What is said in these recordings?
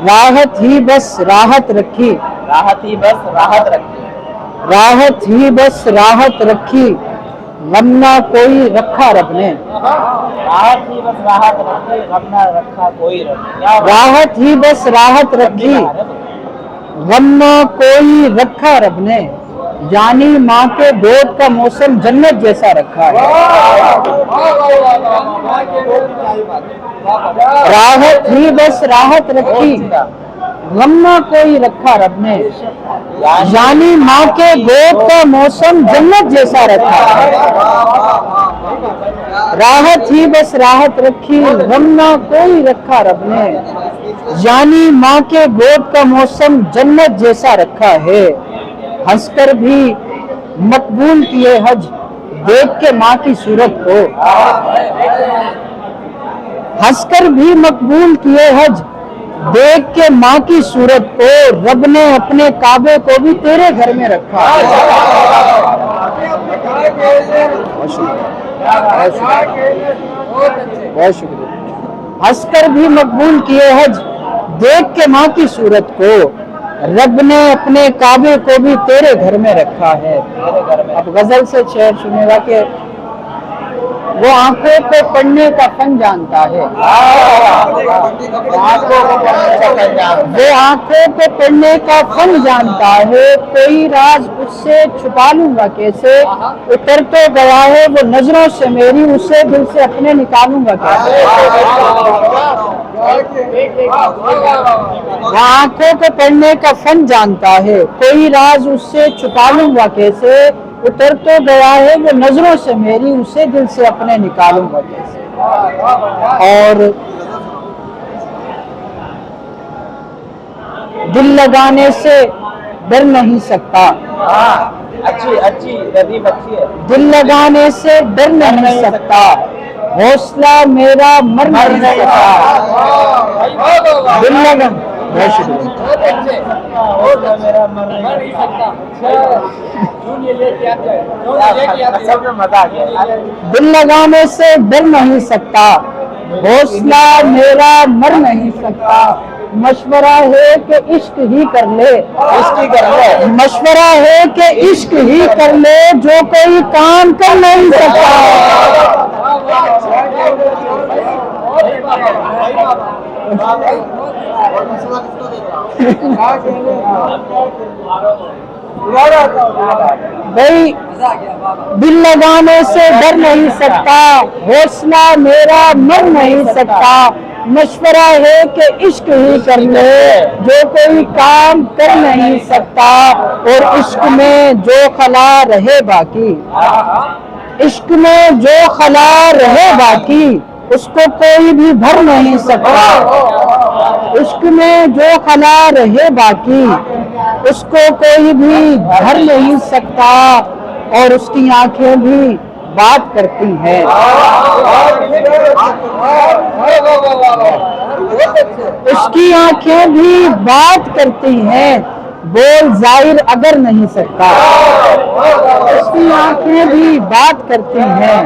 راحت ہی بس راحت رکھی، راحت ہی بس راحت رکھی، راحت ہی بس راحت رکھی، غم نہ کوئی رکھا رب نے، راحت ہی بس راحت رکھی، غم نہ رکھا کوئی رب۔ راحت ہی بس راحت رکھی، غم نہ کوئی رکھا رب نے، یعنی ماں کے گود کا موسم جنت جیسا رکھا ہے۔ راحت ہی بس راحت رکھی، غم نہ کوئی رکھا رب نے، یعنی ماں کے گود کا موسم جنت جیسا رکھا ہے۔ راحت ہی بس راحت رکھی، غم نہ کوئی رکھا رب نے، یعنی ماں کے گود کا موسم جنت جیسا رکھا ہے۔ ہنس کر بھی مقبول کیے حج، دیکھ کے ماں کی صورت کو، ہنس کر بھی مقبول کیے حج، دیکھ کے ماں کی صورت کو، رب نے اپنے کعبے کو بھی تیرے گھر میں رکھا ہے۔ بہت شکریہ۔ ہنس کر بھی مقبول کیے حج، دیکھ کے ماں کی صورت کو، رب نے اپنے کعبے کو بھی تیرے گھر میں رکھا ہے۔ اب غزل سے شعر سنے گا کہ وہ آنکھوں کو پڑھنے کا فن جانتا ہے، وہ آنکھوں کو پڑھنے کا فن جانتا ہے، کوئی راز اس سے چھپا لوں گا کیسے، اتر تو گیا ہے وہ نظروں سے میری، اسے دل سے اپنے نکالوں گا کیسے۔ وہ آنکھوں کو پڑھنے کا فن جانتا ہے، کوئی راز اس سے چھپا لوں گا کیسے، اتر تو گیا ہے وہ نظروں سے میری، اسے دل سے اپنے نکالوں گا کیسے۔ اور دل لگانے سے ڈر نہیں سکتا، اچھی ردیف اچھی ہے، دل لگانے سے ڈر نہیں سکتا، حوصلہ میرا مر نہیں سکتا، دل لگا، بہت شکریہ، دل لگانے سے ڈر نہیں سکتا، حوصلہ میرا مر نہیں سکتا، مشورہ ہے کہ عشق ہی کر لے، مشورہ ہے کہ عشق ہی کر لے، جو کوئی کام کر نہیں سکتا۔ بھائی دل لگانے سے ڈر نہیں سکتا، حوصلہ میرا مر نہیں سکتا، مشورہ ہے کہ عشق ہی کر لے، جو کوئی کام کر نہیں سکتا، اور عشق میں جو خلا رہے باقی، عشق میں جو خلا رہے باقی، اس کو کوئی بھی بھر نہیں سکتا، عشق میں جو خلا رہے باقی، اس کو کوئی بھی بھر نہیں سکتا، اور اس کی آنکھیں بھی بات کرتی ہیں، اس کی آنکھیں بھی بات کرتی ہیں، بول ظاہر اگر نہیں سکتا، اس کی آنکھیں بھی بات کرتی ہیں،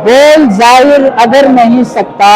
بول ظاہر اگر نہیں سکتا،